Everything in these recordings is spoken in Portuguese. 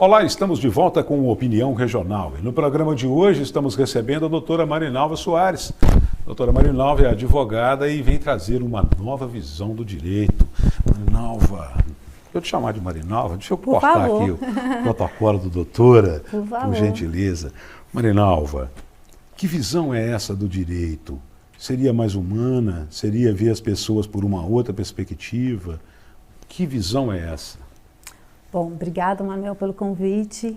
Olá, estamos de volta com o Opinião Regional e no programa de hoje estamos recebendo a doutora Marinalva Soares. A doutora Marinalva é advogada e vem trazer uma nova visão do direito. Marinalva, eu te chamar de Marinalva, deixa eu cortar aqui o protocolo do doutora, por gentileza. Marinalva, que visão é essa do direito? Seria mais humana? Seria ver as pessoas por uma outra perspectiva? Que visão é essa? Bom, obrigada, Manuel, pelo convite.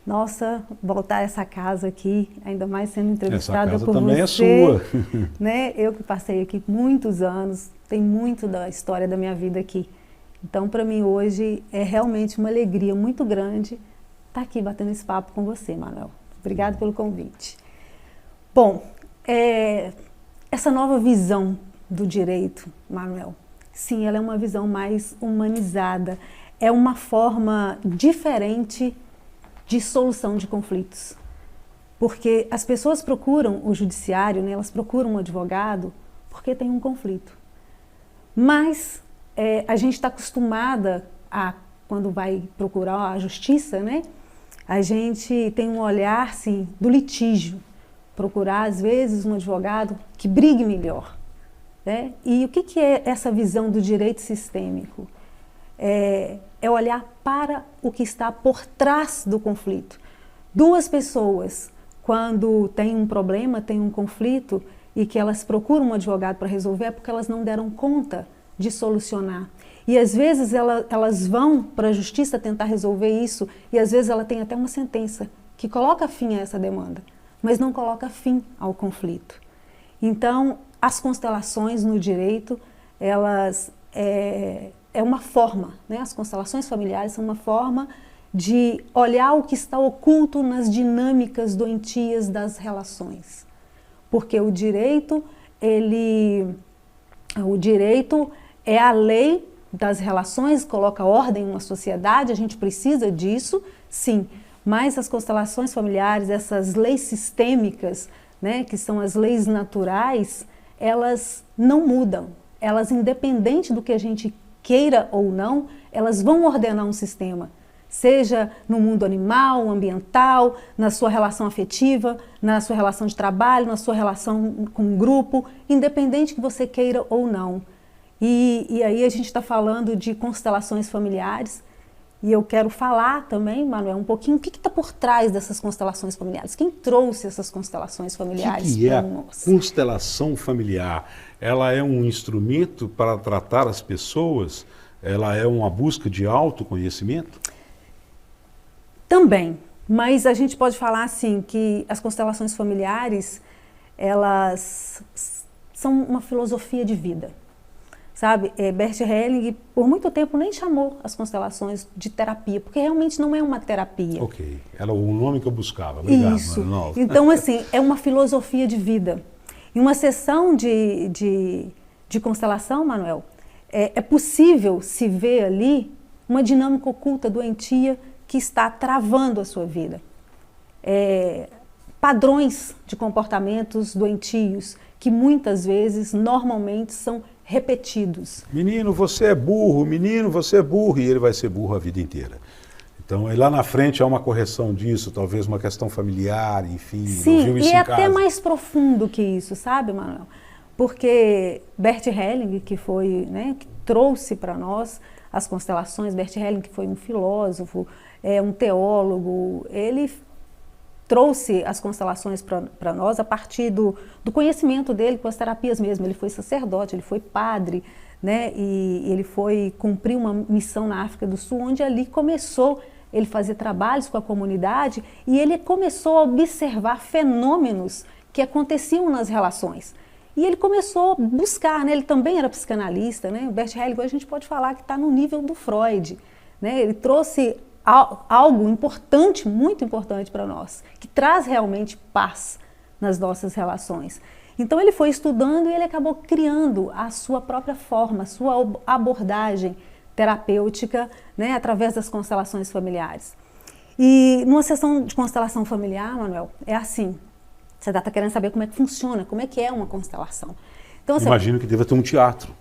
Nossa, voltar a essa casa aqui, ainda mais sendo entrevistada por você. Essa casa também é sua. Né? Eu que passei aqui muitos anos, tem muito da história da minha vida aqui. Então, para mim hoje é realmente uma alegria muito grande estar aqui batendo esse papo com você, Manuel. Obrigada pelo convite. Bom, essa nova visão do direito, Manuel, sim, ela é uma visão mais humanizada. É uma forma diferente de solução de conflitos. Porque as pessoas procuram o judiciário, né, elas procuram um advogado porque tem um conflito. Mas a gente está acostumada a, quando vai procurar a justiça, né, a gente tem um olhar assim, do litígio. Procurar, às vezes, um advogado que brigue melhor. Né? E o que é essa visão do direito sistêmico? É olhar para o que está por trás do conflito. Duas pessoas, quando têm um problema, têm um conflito, e que elas procuram um advogado para resolver, é porque elas não deram conta de solucionar. E às vezes elas vão para a justiça tentar resolver isso, e às vezes ela tem até uma sentença que coloca fim a essa demanda, mas não coloca fim ao conflito. Então, as constelações no direito, elas é uma forma, né? As constelações familiares são uma forma de olhar o que está oculto nas dinâmicas doentias das relações. Porque o direito é a lei das relações, coloca ordem em uma sociedade, a gente precisa disso, sim, mas as constelações familiares, essas leis sistêmicas, né, que são as leis naturais, elas não mudam, elas, independente do que a gente queira ou não, elas vão ordenar um sistema, seja no mundo animal, ambiental, na sua relação afetiva, na sua relação de trabalho, na sua relação com um grupo, independente que você queira ou não. E aí a gente está falando de constelações familiares, e eu quero falar também, Manuel, um pouquinho o que está por trás dessas constelações familiares. Quem trouxe essas constelações familiares para nós? Constelação familiar, ela é um instrumento para tratar as pessoas? Ela é uma busca de autoconhecimento? Também, mas a gente pode falar assim que as constelações familiares, elas são uma filosofia de vida. Sabe, Bert Helling, por muito tempo, nem chamou as constelações de terapia, porque realmente não é uma terapia. Ok, era o nome que eu buscava. Obrigado, isso. Marinalva. Então, assim, é uma filosofia de vida. Em uma sessão de constelação, Manuel, é possível se ver ali uma dinâmica oculta, doentia, que está travando a sua vida. Padrões de comportamentos doentios, que muitas vezes, normalmente, são repetidos. Menino, você é burro, menino, você é burro, e ele vai ser burro a vida inteira. Então, aí lá na frente há uma correção disso, talvez uma questão familiar, enfim. Sim, e é até mais profundo que isso, sabe, Manuel? Porque Bert Helling, que foi, né, que trouxe para nós as constelações, Bert Helling, que foi um filósofo, um teólogo, ele trouxe as constelações para nós a partir do conhecimento dele com as terapias mesmo. Ele foi sacerdote, ele foi padre, né? E ele foi cumprir uma missão na África do Sul, onde ali começou ele fazer trabalhos com a comunidade e ele começou a observar fenômenos que aconteciam nas relações. E ele começou a buscar, né? Ele também era psicanalista, né? O Bert Helling, a gente pode falar que está no nível do Freud, né? Ele trouxe algo importante, muito importante para nós, que traz realmente paz nas nossas relações. Então ele foi estudando e ele acabou criando a sua própria forma, a sua abordagem terapêutica, né, através das constelações familiares. E numa sessão de constelação familiar, Manuel, é assim, você está querendo saber como é que funciona, como é que é uma constelação. Então, imagino que deva ter um teatro.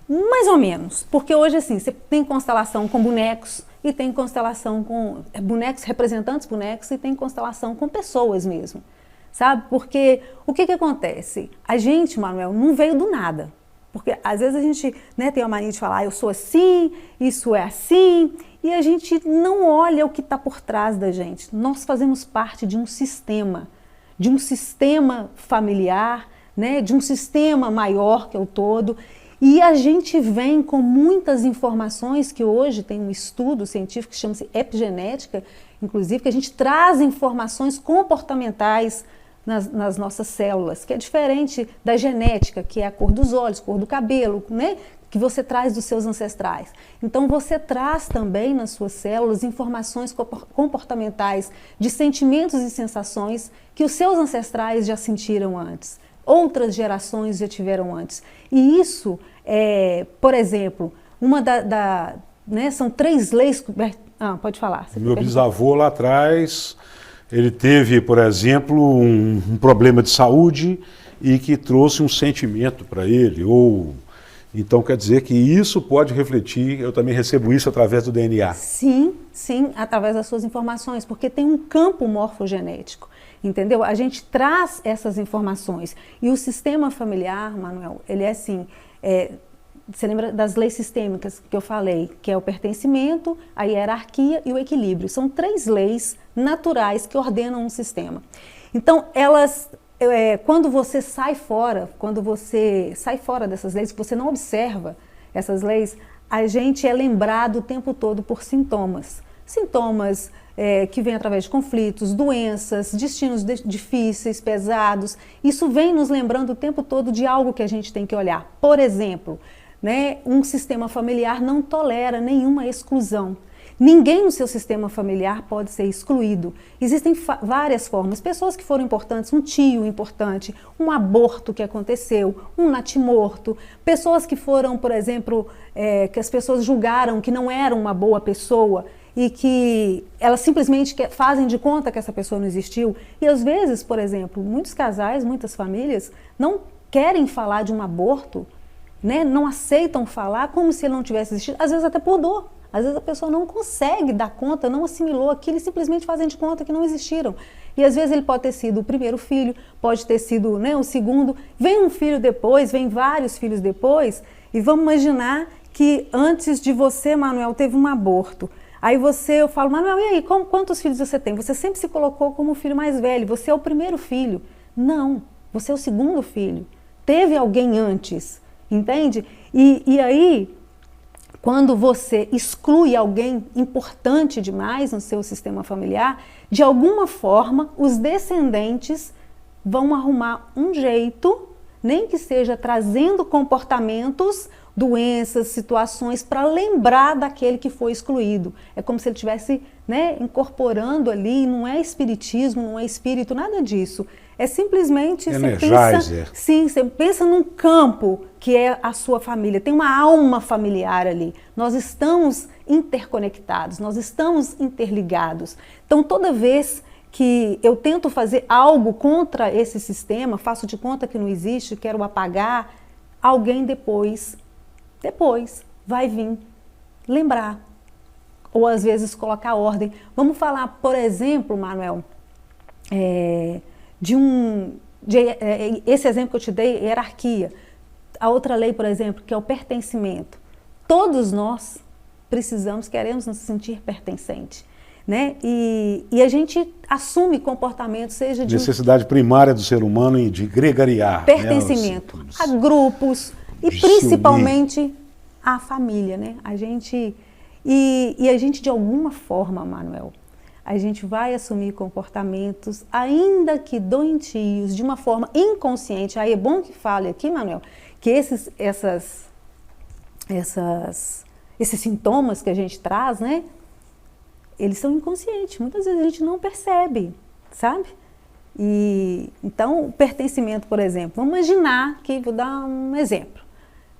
Mais ou menos, porque hoje assim, você tem constelação com bonecos, e tem constelação com bonecos, representantes bonecos, e tem constelação com pessoas mesmo, sabe? Porque o que acontece? A gente, Manuel, não veio do nada. Porque às vezes a gente, né, tem a mania de falar, eu sou assim, isso é assim, e a gente não olha o que está por trás da gente. Nós fazemos parte de um sistema familiar, né, de um sistema maior que é o todo, e a gente vem com muitas informações, que hoje tem um estudo científico que chama-se epigenética, inclusive, que a gente traz informações comportamentais nas nossas células, que é diferente da genética, que é a cor dos olhos, cor do cabelo, né? Que você traz dos seus ancestrais. Então você traz também nas suas células informações comportamentais de sentimentos e sensações que os seus ancestrais já sentiram antes, outras gerações já tiveram antes. E isso, por exemplo, né, são 3 leis... pode falar. Meu bisavô lá atrás... Ele teve, por exemplo, um problema de saúde e que trouxe um sentimento para ele. Então quer dizer que isso pode refletir, eu também recebo isso através do DNA. Sim, através das suas informações, porque tem um campo morfogenético, entendeu? A gente traz essas informações. E o sistema familiar, Manuel, ele é assim... Você lembra das leis sistêmicas que eu falei, que é o pertencimento, a hierarquia e o equilíbrio. São 3 leis naturais que ordenam um sistema. Então, quando você sai fora dessas leis, que você não observa essas leis, a gente é lembrado o tempo todo por sintomas. Sintomas que vêm através de conflitos, doenças, destinos difíceis, pesados. Isso vem nos lembrando o tempo todo de algo que a gente tem que olhar. Por exemplo, né, um sistema familiar não tolera nenhuma exclusão. Ninguém no seu sistema familiar pode ser excluído. Existem várias formas. Pessoas que foram importantes, um tio importante, um aborto que aconteceu, um natimorto. Pessoas que foram, por exemplo, que as pessoas julgaram que não eram uma boa pessoa e que elas simplesmente fazem de conta que essa pessoa não existiu. E às vezes, por exemplo, muitos casais, muitas famílias não querem falar de um aborto, né? Não aceitam falar como se ele não tivesse existido, às vezes até por dor. Às vezes a pessoa não consegue dar conta, não assimilou aquilo e simplesmente fazem de conta que não existiram. E às vezes ele pode ter sido o primeiro filho, pode ter sido, né, o segundo, vem um filho depois, vem vários filhos depois, e vamos imaginar que antes de você, Manuel, teve um aborto. Aí eu falo, Manuel, e aí, quantos filhos você tem? Você sempre se colocou como o filho mais velho, você é o primeiro filho. Não, você é o segundo filho. Teve alguém antes, entende? E aí, quando você exclui alguém importante demais no seu sistema familiar, de alguma forma, os descendentes vão arrumar um jeito, nem que seja trazendo comportamentos, doenças, situações, para lembrar daquele que foi excluído. É como se ele estivesse, né, incorporando ali, não é espiritismo, não é espírito, nada disso. É simplesmente, você pensa num campo que é a sua família, tem uma alma familiar ali. Nós estamos interconectados, nós estamos interligados. Então, toda vez que eu tento fazer algo contra esse sistema, faço de conta que não existe, quero apagar, alguém depois vai vir lembrar. Ou às vezes colocar ordem. Vamos falar, por exemplo, Manuel, esse exemplo que eu te dei, hierarquia. A outra lei, por exemplo, que é o pertencimento. Todos nós queremos nos sentir pertencente, né? E a gente assume comportamento, seja de... Necessidade primária do ser humano de gregariar. Pertencimento, né, a grupos e principalmente à família, né? A gente de alguma forma, Manuel, a gente vai assumir comportamentos, ainda que doentios, de uma forma inconsciente. Aí é bom que fale aqui, Manuel, que esses sintomas que a gente traz, né, eles são inconscientes. Muitas vezes a gente não percebe, sabe? E então, o pertencimento, por exemplo, vamos imaginar que, vou dar um exemplo,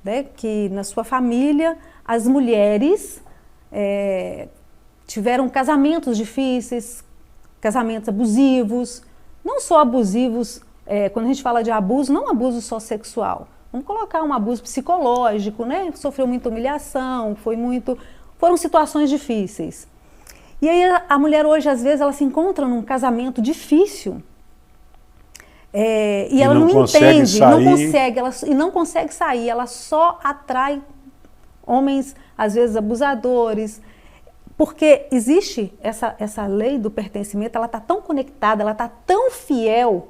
né, que na sua família as mulheres tiveram casamentos difíceis, casamentos abusivos, não só abusivos, quando a gente fala de abuso, não abuso só sexual, vamos colocar um abuso psicológico, né? Sofreu muita humilhação, foi foram situações difíceis. E aí a mulher hoje, às vezes, ela se encontra num casamento difícil e ela não entende, não consegue sair, ela só atrai homens, às vezes, abusadores, porque existe essa lei do pertencimento, ela está tão conectada, ela está tão fiel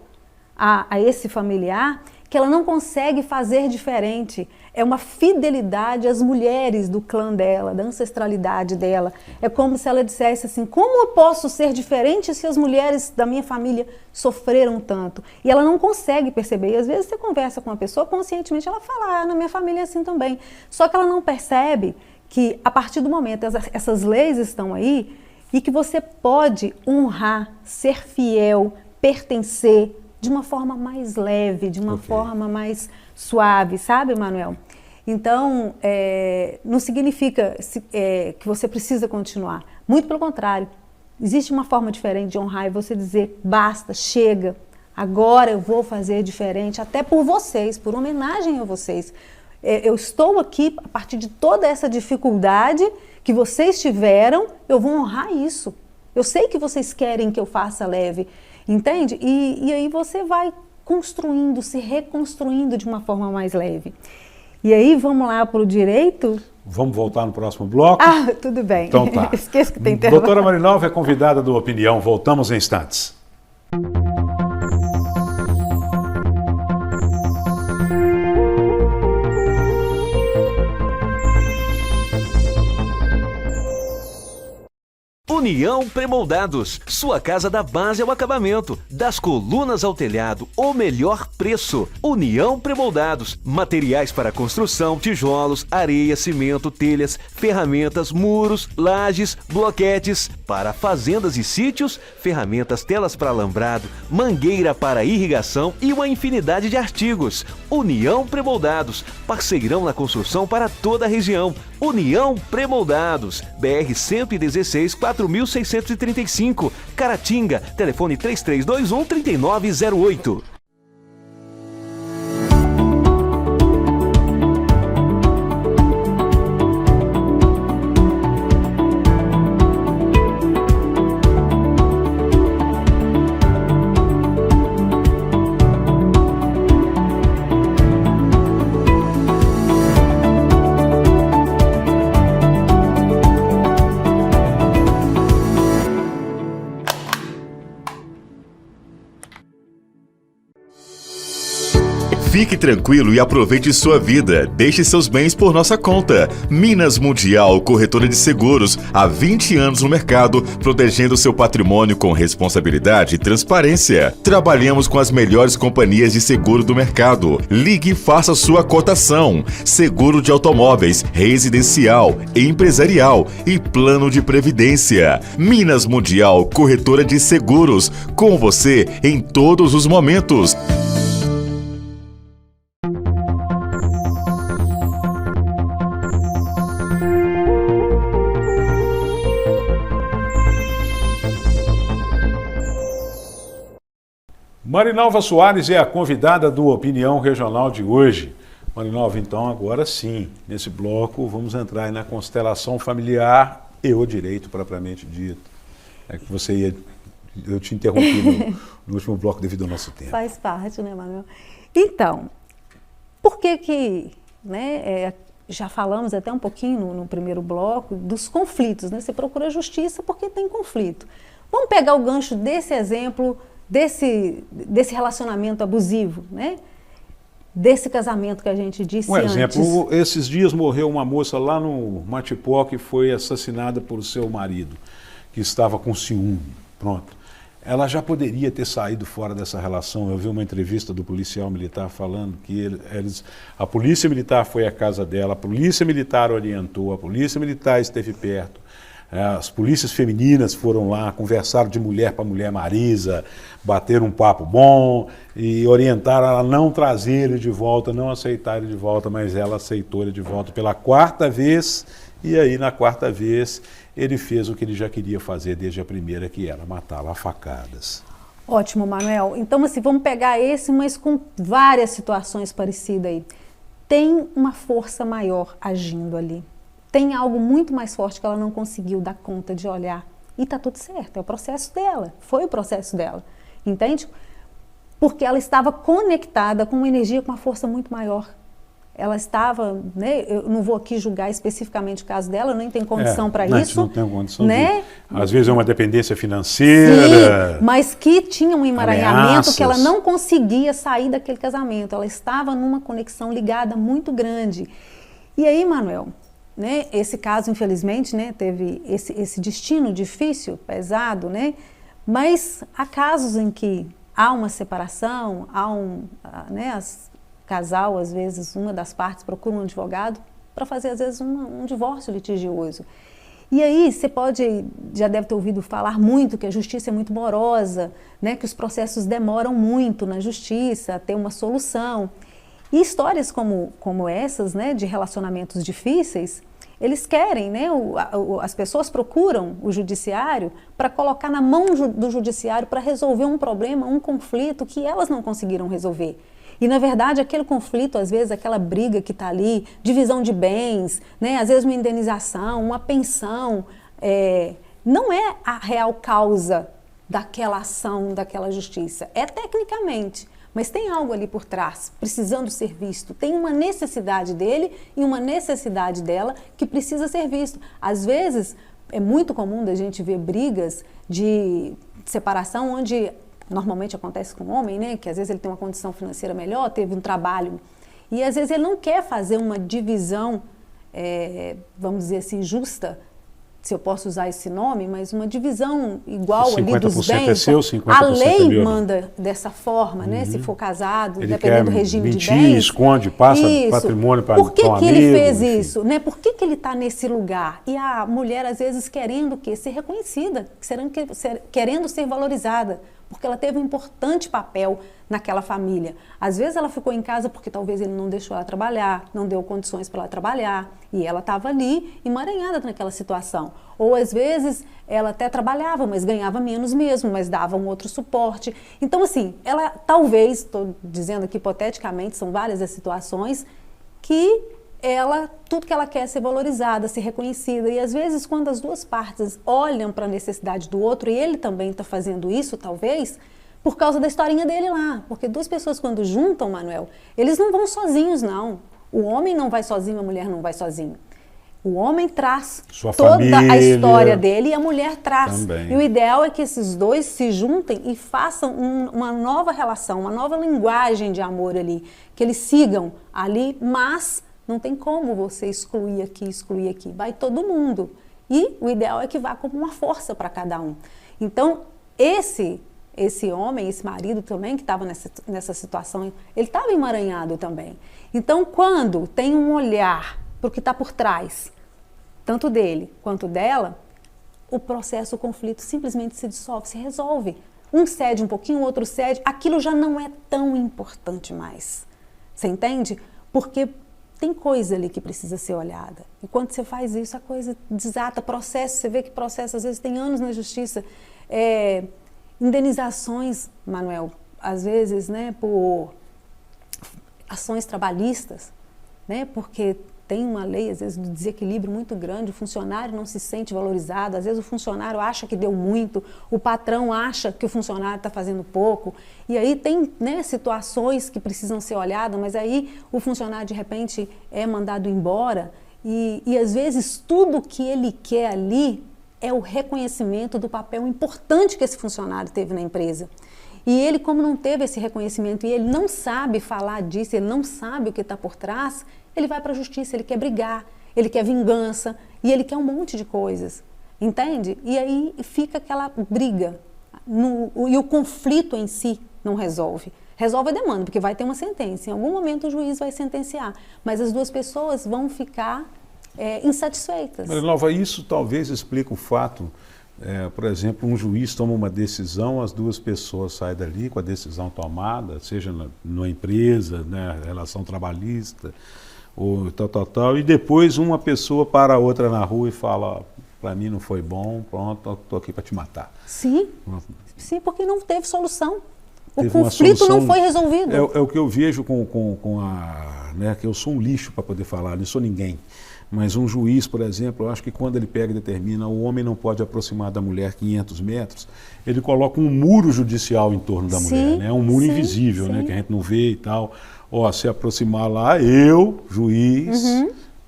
a esse familiar, que ela não consegue fazer diferente. É uma fidelidade às mulheres do clã dela, da ancestralidade dela. É como se ela dissesse assim, como eu posso ser diferente se as mulheres da minha família sofreram tanto? E ela não consegue perceber. E às vezes você conversa com uma pessoa, conscientemente ela fala, na minha família é assim também. Só que ela não percebe que a partir do momento essas leis estão aí e que você pode honrar, ser fiel, pertencer, de uma forma mais leve, de uma forma mais suave, sabe, Manuel? Então, não significa que você precisa continuar. Muito pelo contrário. Existe uma forma diferente de honrar e você dizer, basta, chega, agora eu vou fazer diferente, até por vocês, por homenagem a vocês. Eu estou aqui, a partir de toda essa dificuldade que vocês tiveram, eu vou honrar isso. Eu sei que vocês querem que eu faça leve. Entende? E aí você vai construindo, se reconstruindo de uma forma mais leve. E aí vamos lá para o direito? Vamos voltar no próximo bloco? Tudo bem. Então tá. Esqueço que tem intervalo. Doutora Marinalva é convidada do Opinião. Voltamos em instantes. União Premoldados, sua casa da base ao acabamento, das colunas ao telhado, o melhor preço. União Premoldados, materiais para construção, tijolos, areia, cimento, telhas, ferramentas, muros, lajes, bloquetes, para fazendas e sítios, ferramentas, telas para alambrado, mangueira para irrigação e uma infinidade de artigos. União Premoldados, parceirão na construção para toda a região. União Premoldados, BR 116 4635, Caratinga, telefone 3321-3908. Fique tranquilo e aproveite sua vida. Deixe seus bens por nossa conta. Minas Mundial, corretora de seguros, há 20 anos no mercado, protegendo seu patrimônio com responsabilidade e transparência. Trabalhamos com as melhores companhias de seguro do mercado. Ligue e faça sua cotação. Seguro de automóveis, residencial, empresarial e plano de previdência. Minas Mundial, corretora de seguros. Com você em todos os momentos. Marinalva Soares é a convidada do Opinião Regional de hoje. Marinalva, então, agora sim, nesse bloco, vamos entrar aí na constelação familiar e o direito propriamente dito. É que você ia... Eu te interrompi no último bloco devido ao nosso tempo. Faz parte, né, Manuel? Então, por que já falamos até um pouquinho no primeiro bloco dos conflitos, né? Você procura justiça porque tem conflito. Vamos pegar o gancho desse exemplo, desse relacionamento abusivo, né? Desse casamento que a gente disse antes. Um exemplo, esses dias morreu uma moça lá no Matipó que foi assassinada por seu marido, que estava com ciúme. Pronto. Ela já poderia ter saído fora dessa relação. Eu vi uma entrevista do policial militar falando que a polícia militar foi à casa dela, a polícia militar orientou, a polícia militar esteve perto. As polícias femininas foram lá, conversaram de mulher para mulher, Marisa, bateram um papo bom e orientaram ela a não trazer ele de volta, não aceitar ele de volta, mas ela aceitou ele de volta pela quarta vez, e aí na quarta vez ele fez o que ele já queria fazer desde a primeira, que era matá-la a facadas. Ótimo, Manuel. Então, assim, vamos pegar esse, mas com várias situações parecidas aí. Tem uma força maior agindo ali. tem algo muito mais forte que ela não conseguiu dar conta de olhar. E está tudo certo, é o processo dela, foi o processo dela, entende? Porque ela estava conectada com uma energia, com uma força muito maior. Ela estava, né, eu não vou aqui julgar especificamente o caso dela, eu nem tenho condição para isso. Não tem condição, né? Às vezes é uma dependência financeira. Sim, mas que tinha um emaranhamento ameaças. Que ela não conseguia sair daquele casamento. Ela estava numa conexão ligada muito grande. E aí, Manuel, né, esse caso, infelizmente, né, teve esse destino difícil, pesado, né, mas há casos em que há uma separação, né, casal, às vezes, uma das partes procura um advogado para fazer, às vezes, um divórcio litigioso. E aí, já deve ter ouvido falar muito que a justiça é muito morosa, né, que os processos demoram muito na justiça a ter uma solução. E histórias como essas, né, de relacionamentos difíceis, eles querem, né, as pessoas procuram o judiciário para colocar na mão do judiciário para resolver um problema, um conflito que elas não conseguiram resolver. E, na verdade, aquele conflito, às vezes, aquela briga que está ali, divisão de bens, né, às vezes uma indenização, uma pensão, não é a real causa daquela ação, daquela justiça. É tecnicamente. Mas tem algo ali por trás, precisando ser visto. Tem uma necessidade dele e uma necessidade dela que precisa ser visto. Às vezes, é muito comum da gente ver brigas de separação onde normalmente acontece com o homem, né? Que às vezes ele tem uma condição financeira melhor, teve um trabalho. E às vezes ele não quer fazer uma divisão, vamos dizer assim, justa, se eu posso usar esse nome, mas uma divisão igual ali dos bens. É seu, 50% a lei é meu, manda dessa forma, né? Se for casado, ele dependendo do regime mentir, de bens. Esconde, passa isso. Patrimônio para Por que um que amigo, ele fez enfim. isso? Né? Por que que ele está nesse lugar? E a mulher, às vezes, querendo o quê? Ser reconhecida, querendo ser valorizada, porque ela teve um importante papel naquela família. Às vezes ela ficou em casa porque talvez ele não deixou ela trabalhar, não deu condições para ela trabalhar, e ela estava ali emaranhada naquela situação. Ou às vezes ela até trabalhava, mas ganhava menos mesmo, mas dava um outro suporte. Então, assim, ela talvez, estou dizendo aqui hipoteticamente, são várias as situações que tudo que ela quer é ser valorizada, ser reconhecida. E às vezes quando as duas partes olham para a necessidade do outro, e ele também está fazendo isso, talvez, por causa da historinha dele lá. Porque duas pessoas quando juntam, Manuel, eles não vão sozinhos, não. O homem não vai sozinho, a mulher não vai sozinho. O homem traz toda a história dele e a mulher traz. Também. E o ideal é que esses dois se juntem e façam uma nova relação, uma nova linguagem de amor ali. Que eles sigam ali, mas não tem como você excluir aqui. Vai todo mundo. E o ideal é que vá como uma força para cada um. Então, esse homem, esse marido também, que estava nessa situação, ele estava emaranhado também. Então, quando tem um olhar para o que está por trás, tanto dele quanto dela, o processo, o conflito simplesmente se dissolve, se resolve. Um cede um pouquinho, o outro cede. Aquilo já não é tão importante mais. Você entende? Porque tem coisa ali que precisa ser olhada. E quando você faz isso, a coisa desata, processo. Você vê que processo, às vezes, tem anos na justiça. Indenizações, Manuel, às vezes, né, por ações trabalhistas, né, porque tem uma lei, às vezes, de desequilíbrio muito grande, o funcionário não se sente valorizado, às vezes o funcionário acha que deu muito, o patrão acha que o funcionário está fazendo pouco, e aí tem, né, situações que precisam ser olhadas, mas aí o funcionário, de repente, é mandado embora, e às vezes tudo que ele quer ali é o reconhecimento do papel importante que esse funcionário teve na empresa. E ele, como não teve esse reconhecimento e ele não sabe falar disso, ele não sabe o que está por trás, ele vai para a justiça, ele quer brigar, ele quer vingança e ele quer um monte de coisas, entende? E aí fica aquela briga e o conflito em si não resolve. Resolve a demanda, porque vai ter uma sentença, em algum momento o juiz vai sentenciar, mas as duas pessoas vão ficar insatisfeitas. Marinalva, isso talvez explique o fato, por exemplo, um juiz toma uma decisão, as duas pessoas saem dali com a decisão tomada, seja numa empresa, né, relação trabalhista, ou tal, e depois uma pessoa para a outra na rua e fala, para mim não foi bom, pronto, estou aqui para te matar. Sim, porque não teve solução. O conflito não foi resolvido. É o que eu vejo né, que eu sou um lixo para poder falar, não sou ninguém. mas um juiz, por exemplo, eu acho que quando ele pega e determina o homem não pode aproximar da mulher 500 metros, ele coloca um muro judicial em torno da mulher, né? Um muro invisível, né? Que a gente não vê e tal. Ó, se aproximar lá, eu, juiz,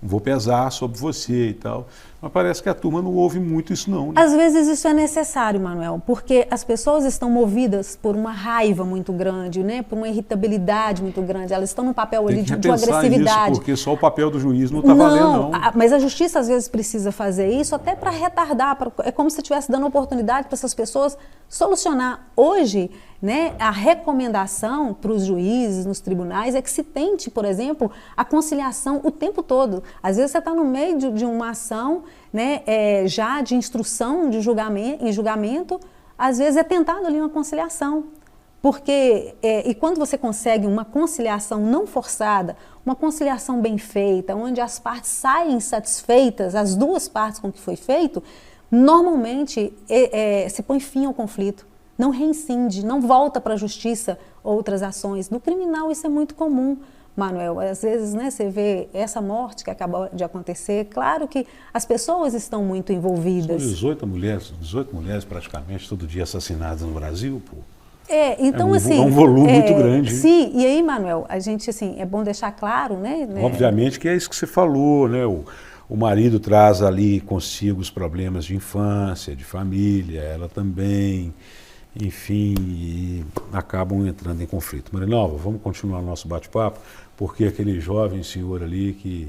vou pesar sobre você e tal. Mas parece que a turma não ouve muito isso não, né? Às vezes isso é necessário, Manuel, porque as pessoas estão movidas por uma raiva muito grande, né? Por uma irritabilidade muito grande. Elas estão num papel ali de agressividade. Isso, porque só o papel do juiz não está valendo, não. Mas a justiça às vezes precisa fazer isso até para retardar. É como se estivesse dando oportunidade para essas pessoas solucionar. Hoje, né, a recomendação para os juízes nos tribunais é que se tente, por exemplo, a conciliação o tempo todo. Às vezes você está no meio de uma ação, né, já de instrução de julgamento, às vezes é tentado ali uma conciliação. Porque, e quando você consegue uma conciliação não forçada, uma conciliação bem feita, onde as partes saem satisfeitas, as duas partes com o que foi feito, normalmente se põe fim ao conflito. Não reincide, não volta para a justiça outras ações. No criminal isso é muito comum, Manuel. Às vezes, né, você vê essa morte que acabou de acontecer, claro que as pessoas estão muito envolvidas. São 18 mulheres praticamente todo dia assassinadas no Brasil, pô. Então, é um volume muito grande. Sim, e aí, Manuel, a gente, assim, é bom deixar claro, né? Obviamente que é isso que você falou, né? O marido traz ali consigo os problemas de infância, de família, ela também, enfim, e acabam entrando em conflito. Marinalva, vamos continuar o nosso bate-papo, porque aquele jovem senhor ali que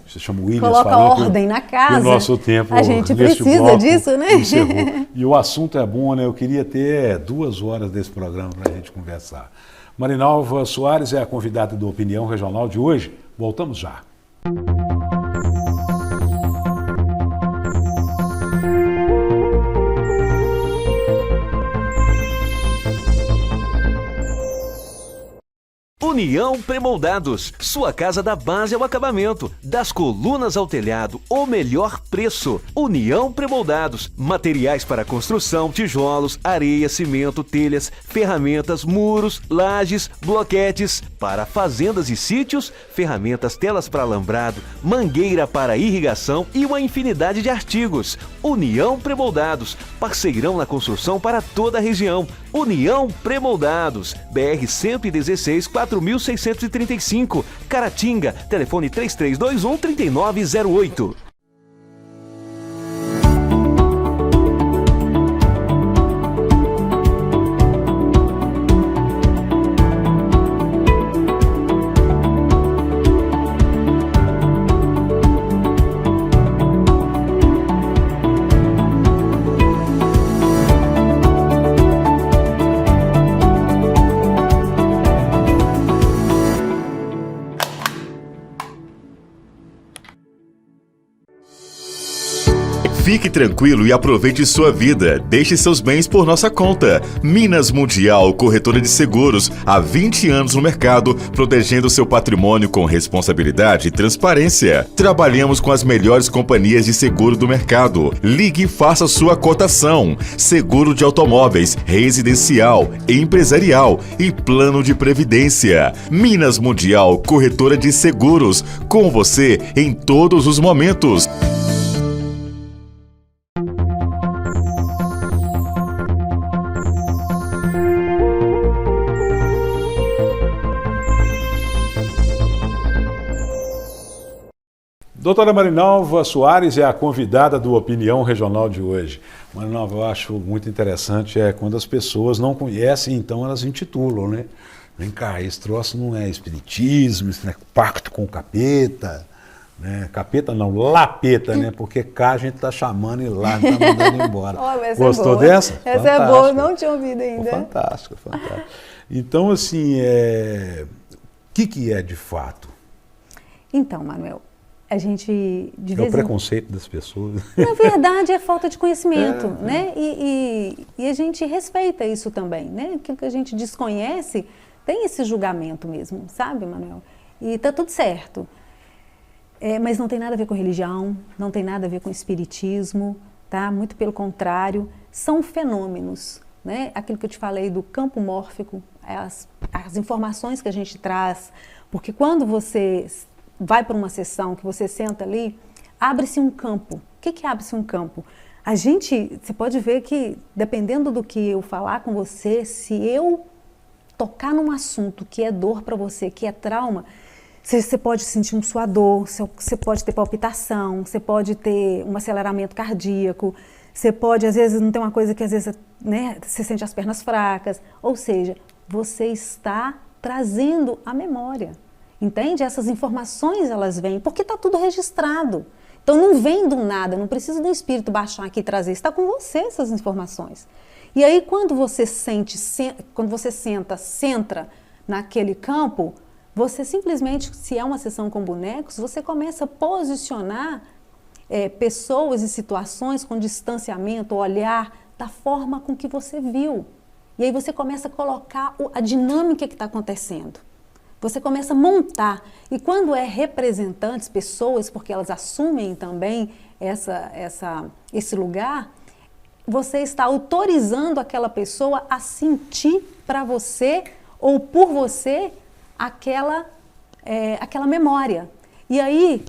se chama Williams, coloca ordem na casa. O nosso tempo, a gente precisa disso, né? Encerrou. E o assunto é bom, né? Eu queria ter 2 horas desse programa para a gente conversar. Marinalva Soares é a convidada do Opinião Regional de hoje. Voltamos já. União Premoldados, sua casa da base ao acabamento, das colunas ao telhado, o melhor preço. União Premoldados, materiais para construção, tijolos, areia, cimento, telhas, ferramentas, muros, lajes, bloquetes, para fazendas e sítios, ferramentas, telas para alambrado, mangueira para irrigação e uma infinidade de artigos. União Premoldados, parceirão na construção para toda a região. União Premoldados, BR 116 4635, Caratinga, telefone 3321-3908. Fique tranquilo e aproveite sua vida. Deixe seus bens por nossa conta. Minas Mundial, corretora de seguros, há 20 anos no mercado, protegendo seu patrimônio com responsabilidade e transparência. Trabalhamos com as melhores companhias de seguro do mercado. Ligue e faça sua cotação. Seguro de automóveis, residencial, empresarial e plano de previdência. Minas Mundial, corretora de seguros, com você em todos os momentos. Doutora Marinalva Soares é a convidada do Opinião Regional de hoje. Marinalva, eu acho muito interessante quando as pessoas não conhecem, então elas intitulam, né? Vem cá, esse troço não é espiritismo, isso não é pacto com o capeta, né? Capeta não, lapeta, né? Porque cá a gente tá chamando e lá está mandando embora. Gostou dessa? Essa fantástica. É boa, não tinha ouvido ainda. Fantástico, fantástico. Então, assim, o que é de fato? Então, Manuel, a gente... É o preconceito das pessoas. Na verdade, é falta de conhecimento, né? E a gente respeita isso também, né? Aquilo que a gente desconhece tem esse julgamento mesmo, sabe, Manuel? E tá tudo certo. Mas não tem nada a ver com religião, não tem nada a ver com espiritismo, tá? Muito pelo contrário, são fenômenos, né? Aquilo que eu te falei do campo mórfico, as informações que a gente traz, porque quando você vai para uma sessão, que você senta ali, abre-se um campo. O que abre-se um campo? Você pode ver que, dependendo do que eu falar com você, se eu tocar num assunto que é dor para você, que é trauma, você pode sentir um suador, você pode ter palpitação, você pode ter um aceleramento cardíaco, você pode, às vezes, não tem uma coisa que às vezes, né, você sente as pernas fracas. Ou seja, você está trazendo a memória, entende? Essas informações, elas vêm, porque está tudo registrado. Então não vem do nada, não precisa do espírito baixar aqui e trazer, está com você essas informações. E aí quando você centra naquele campo, você simplesmente, se é uma sessão com bonecos, você começa a posicionar pessoas e situações com distanciamento, olhar da forma com que você viu. E aí você começa a colocar a dinâmica que está acontecendo. Você começa a montar. E quando é representantes, pessoas, porque elas assumem também esse lugar, você está autorizando aquela pessoa a sentir para você ou por você aquela memória. E aí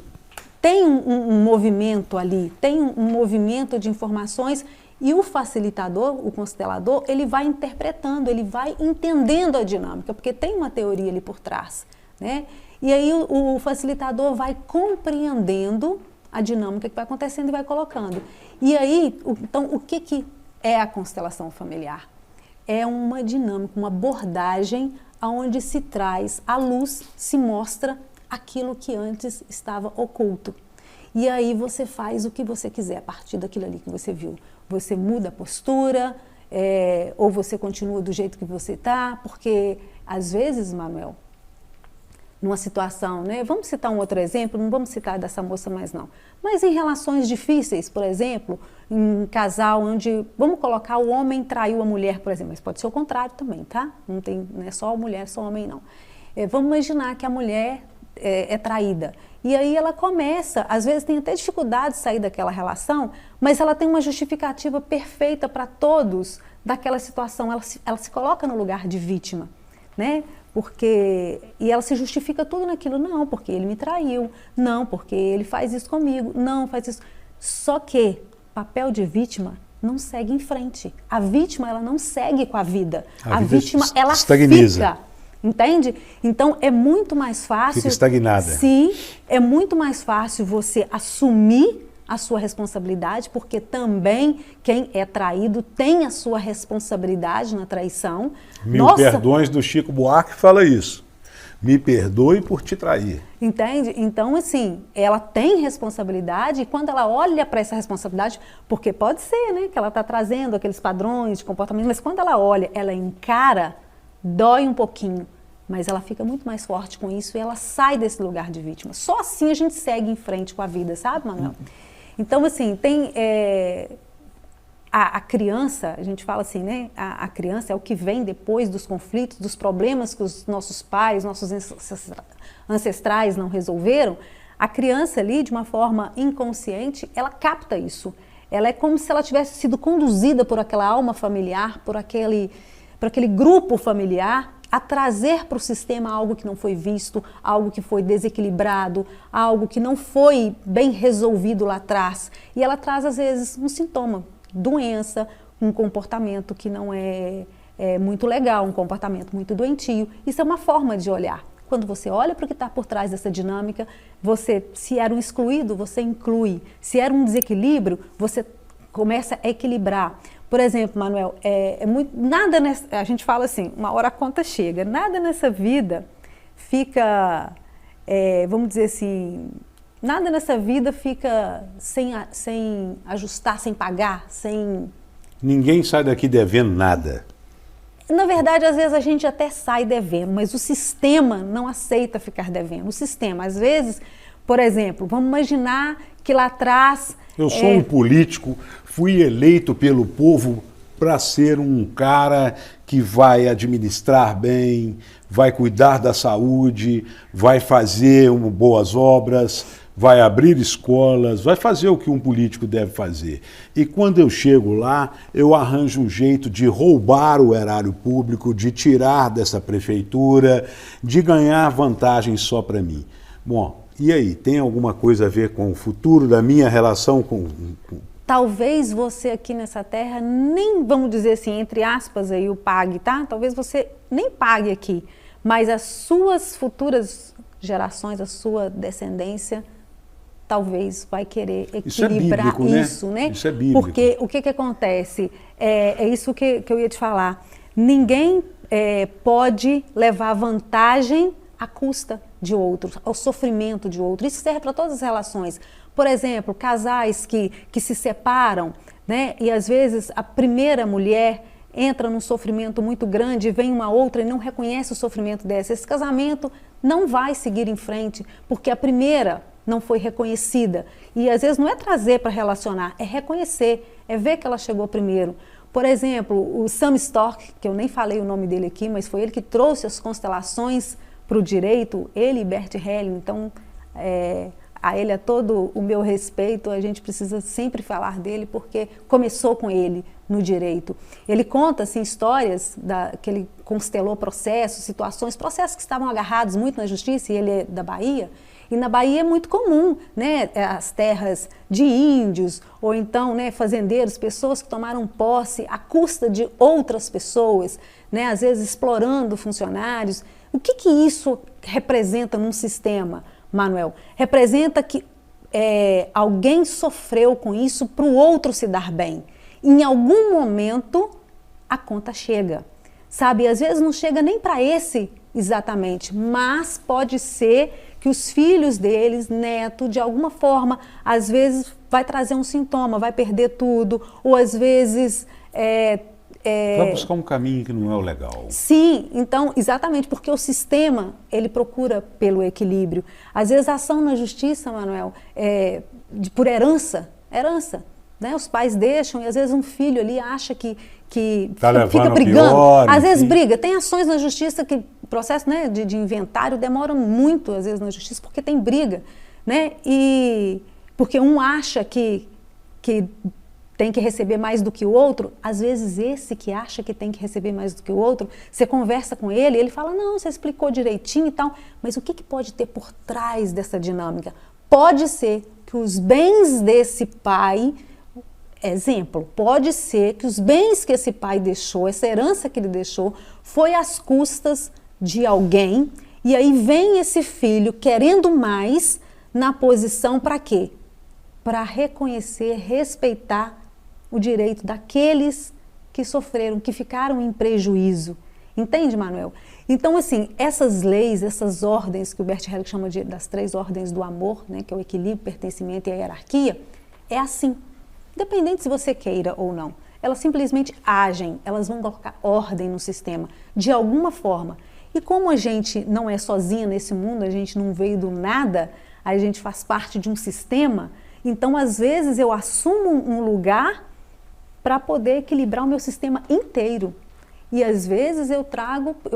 tem um movimento ali, tem um movimento de informações e o facilitador, o constelador, ele vai interpretando, ele vai entendendo a dinâmica, porque tem uma teoria ali por trás, né? E aí o facilitador vai compreendendo a dinâmica que vai acontecendo e vai colocando. E aí, então, o que é a constelação familiar? É uma dinâmica, uma abordagem onde se traz à luz, se mostra aquilo que antes estava oculto. E aí você faz o que você quiser a partir daquilo ali que você viu. Você muda a postura, ou você continua do jeito que você está, porque às vezes, Manuel, numa situação, né? Vamos citar um outro exemplo, não vamos citar dessa moça mais não, mas em relações difíceis, por exemplo, em um casal onde, vamos colocar, o homem traiu a mulher, por exemplo, mas pode ser o contrário também, tá? Não é só a mulher, só o homem não. Vamos imaginar que a mulher é traída. E aí ela começa, às vezes tem até dificuldade de sair daquela relação, mas ela tem uma justificativa perfeita para todos daquela situação. Ela se coloca no lugar de vítima, né? E ela se justifica tudo naquilo. Não, porque ele me traiu. Não, porque ele faz isso comigo. Não, faz isso. Só que papel de vítima não segue em frente. A vítima, ela não segue com a vida. A vítima, ela estagniza. Fica. Entende? Então é muito mais fácil. Fica estagnada. Sim, é muito mais fácil você assumir a sua responsabilidade, porque também quem é traído tem a sua responsabilidade na traição. Mil perdões do Chico Buarque fala isso. Me perdoe por te trair. Entende? Então, assim, ela tem responsabilidade e quando ela olha para essa responsabilidade, porque pode ser, né, que ela está trazendo aqueles padrões de comportamento, mas quando ela olha, ela encara, dói um pouquinho, mas ela fica muito mais forte com isso e ela sai desse lugar de vítima. Só assim a gente segue em frente com a vida, sabe, Manuel? Então, assim, tem a criança, a gente fala assim, né? A criança é o que vem depois dos conflitos, dos problemas que os nossos pais, nossos ancestrais não resolveram. A criança ali, de uma forma inconsciente, ela capta isso. Ela é como se ela tivesse sido conduzida por aquela alma familiar, por aquele grupo familiar, a trazer para o sistema algo que não foi visto, algo que foi desequilibrado, algo que não foi bem resolvido lá atrás. E ela traz, às vezes, um sintoma, doença, um comportamento que não é muito legal, um comportamento muito doentio. Isso é uma forma de olhar. Quando você olha para o que está por trás dessa dinâmica, se era um excluído, você inclui. Se era um desequilíbrio, você começa a equilibrar. Por exemplo, Manuel, a gente fala assim, uma hora a conta chega, nada nessa vida fica, vamos dizer assim, nada nessa vida fica sem ajustar, sem pagar, sem... Ninguém sai daqui devendo nada. Na verdade, às vezes a gente até sai devendo, mas o sistema não aceita ficar devendo. O sistema, às vezes, por exemplo, vamos imaginar que lá atrás... Eu sou um político, fui eleito pelo povo para ser um cara que vai administrar bem, vai cuidar da saúde, vai fazer boas obras, vai abrir escolas, vai fazer o que um político deve fazer. E quando eu chego lá, eu arranjo um jeito de roubar o erário público, de tirar dessa prefeitura, de ganhar vantagem só para mim. Bom, E aí, tem alguma coisa a ver com o futuro da minha relação com... Talvez você aqui nessa terra nem, vamos dizer assim, entre aspas aí, o pague, tá? Talvez você nem pague aqui, mas as suas futuras gerações, a sua descendência, talvez vai querer equilibrar isso, é bíblico, isso, né? Isso é bíblico. Porque o que acontece? É isso que eu ia te falar. Ninguém pode levar vantagem à custa de outro, ao sofrimento de outro. Isso serve para todas as relações. Por exemplo, casais que se separam, né? E às vezes a primeira mulher entra num sofrimento muito grande, vem uma outra e não reconhece o sofrimento dessa. Esse casamento não vai seguir em frente, porque a primeira não foi reconhecida. E às vezes não é trazer para relacionar, é reconhecer, é ver que ela chegou primeiro. Por exemplo, o Sam Stork, que eu nem falei o nome dele aqui, mas foi ele que trouxe as constelações para o direito, ele e Bert Helling. Então, a ele é todo o meu respeito, a gente precisa sempre falar dele, porque começou com ele no direito. Ele conta assim, histórias que ele constelou processos, situações, processos que estavam agarrados muito na justiça, e ele é da Bahia. E na Bahia é muito comum, né, as terras de índios, ou então, né, fazendeiros, pessoas que tomaram posse à custa de outras pessoas, né, às vezes explorando funcionários. O que isso representa num sistema, Manuel? Representa que alguém sofreu com isso para o outro se dar bem. Em algum momento, a conta chega, sabe? E às vezes não chega nem para esse exatamente, mas pode ser que os filhos deles, neto, de alguma forma, às vezes vai trazer um sintoma, vai perder tudo, ou às vezes... vai buscar um caminho que não é o legal. Sim, então, exatamente, porque o sistema, ele procura pelo equilíbrio. Às vezes a ação na justiça, Manuel, por herança, né? Os pais deixam e às vezes um filho ali acha que fica brigando. Pior, às vezes briga. Tem ações na justiça que o processo, né, de inventário demora muito, às vezes, na justiça, porque tem briga, né? E porque um acha que tem que receber mais do que o outro. Às vezes esse que acha que tem que receber mais do que o outro, você conversa com ele, ele fala, não, você explicou direitinho e tal, mas o que pode ter por trás dessa dinâmica? Pode ser que os bens desse pai, exemplo, pode ser que os bens que esse pai deixou, essa herança que ele deixou, foi às custas de alguém, e aí vem esse filho querendo mais na posição para quê? Para reconhecer, respeitar o direito daqueles que sofreram, que ficaram em prejuízo. Entende, Manuel? Então, assim, essas leis, essas ordens que o Bert Helling chama das 3 ordens do amor, né, que é o equilíbrio, pertencimento e a hierarquia, é assim. Independente se você queira ou não. Elas simplesmente agem, elas vão colocar ordem no sistema, de alguma forma. E como a gente não é sozinha nesse mundo, a gente não veio do nada, a gente faz parte de um sistema, então, às vezes, eu assumo um lugar para poder equilibrar o meu sistema inteiro. E, às vezes, eu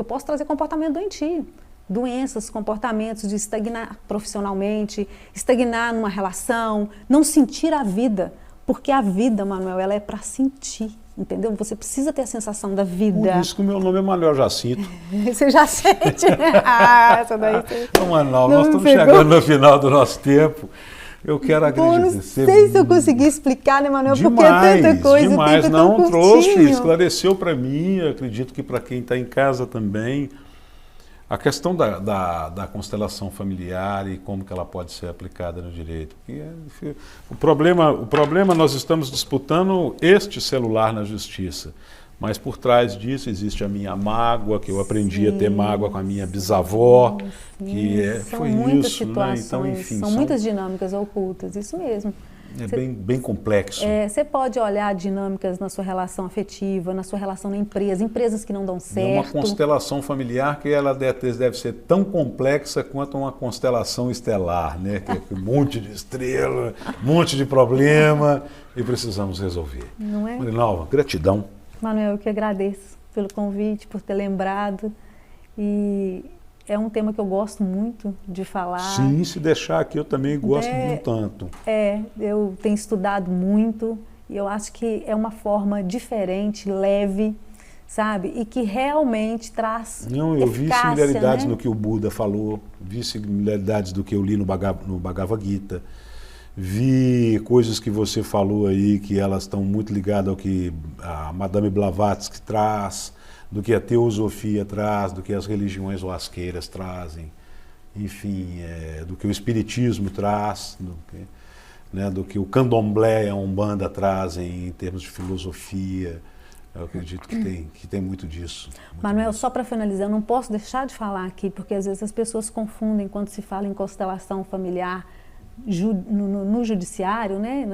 posso trazer comportamento doentio, doenças, comportamentos de estagnar profissionalmente, estagnar numa relação, não sentir a vida. Porque a vida, Manuel, ela é para sentir, entendeu? Você precisa ter a sensação da vida. Por isso que o meu nome é Manuel Jacinto. Você já sente? Essa daí você... Não, Manuel, nós estamos chegando no final do nosso tempo. Eu quero agradecer. Não sei se eu consegui explicar, né, Manuel? Porque é tanta coisa, demais. O tempo é tão curtinho. Trouxe, esclareceu para mim, acredito que para quem está em casa também, a questão da constelação familiar e como que ela pode ser aplicada no direito. O problema nós estamos disputando este celular na justiça, mas por trás disso existe a minha mágoa, que eu aprendi a ter mágoa com a minha bisavó, foi muitas isso, situações, né? Então, enfim, são muitas dinâmicas ocultas, isso mesmo. Bem complexo. Você pode olhar dinâmicas na sua relação afetiva, na sua relação na empresa, empresas que não dão certo. É uma constelação familiar que ela deve ser tão complexa quanto uma constelação estelar, né? Que é um monte de estrela, um monte de problema e precisamos resolver. Não é? Marinalva, gratidão. Manuel, eu que agradeço pelo convite, por ter lembrado. E é um tema que eu gosto muito de falar. Sim, se deixar aqui eu também gosto um tanto. Eu tenho estudado muito e eu acho que é uma forma diferente, leve, sabe? E que realmente traz Não, eu vi eficácia, similaridades, né? no que o Buda falou, vi similaridades do que eu li no Bhagavad Gita, vi coisas que você falou aí, que elas estão muito ligadas ao que a Madame Blavatsky traz, do que a teosofia traz, do que as religiões lasqueiras trazem, enfim, do que o espiritismo traz, do que o candomblé e a umbanda trazem em termos de filosofia. Eu acredito que tem muito disso. Manuel, só para finalizar, eu não posso deixar de falar aqui, porque às vezes as pessoas confundem quando se fala em constelação familiar no judiciário, né?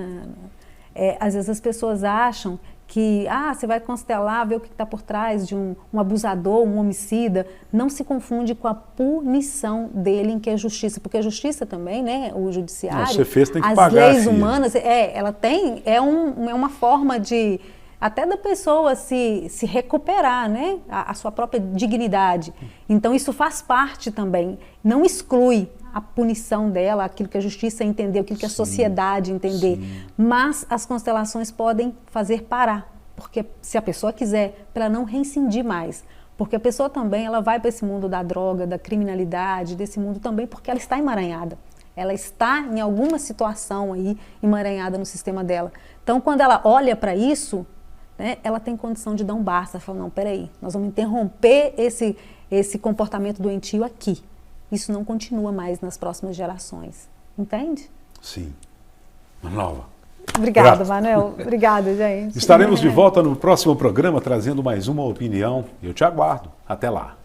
Às vezes as pessoas acham que você vai constelar, ver o que está por trás de um abusador, um homicida. Não se confunde com a punição dele, em que é justiça, porque a justiça também, né, o judiciário, você fez, tem que as pagar, leis filha. humanas, ela tem, é uma forma de até da pessoa se recuperar, né, a sua própria dignidade. Então isso faz parte também, não exclui a punição dela, aquilo que a justiça entendeu, aquilo que a sociedade entender. Sim. Mas as constelações podem fazer parar, porque se a pessoa quiser, para ela não reincidir mais. Porque a pessoa também, ela vai para esse mundo da droga, da criminalidade, desse mundo também, porque ela está emaranhada. Ela está em alguma situação aí emaranhada no sistema dela. Então, quando ela olha para isso, né, ela tem condição de dar um basta, fala, não, peraí, nós vamos interromper esse comportamento doentio aqui. Isso não continua mais nas próximas gerações. Entende? Sim. Nova. Obrigada, Manuel. Obrigada, gente. Estaremos de volta no próximo programa trazendo mais uma opinião. Eu te aguardo. Até lá.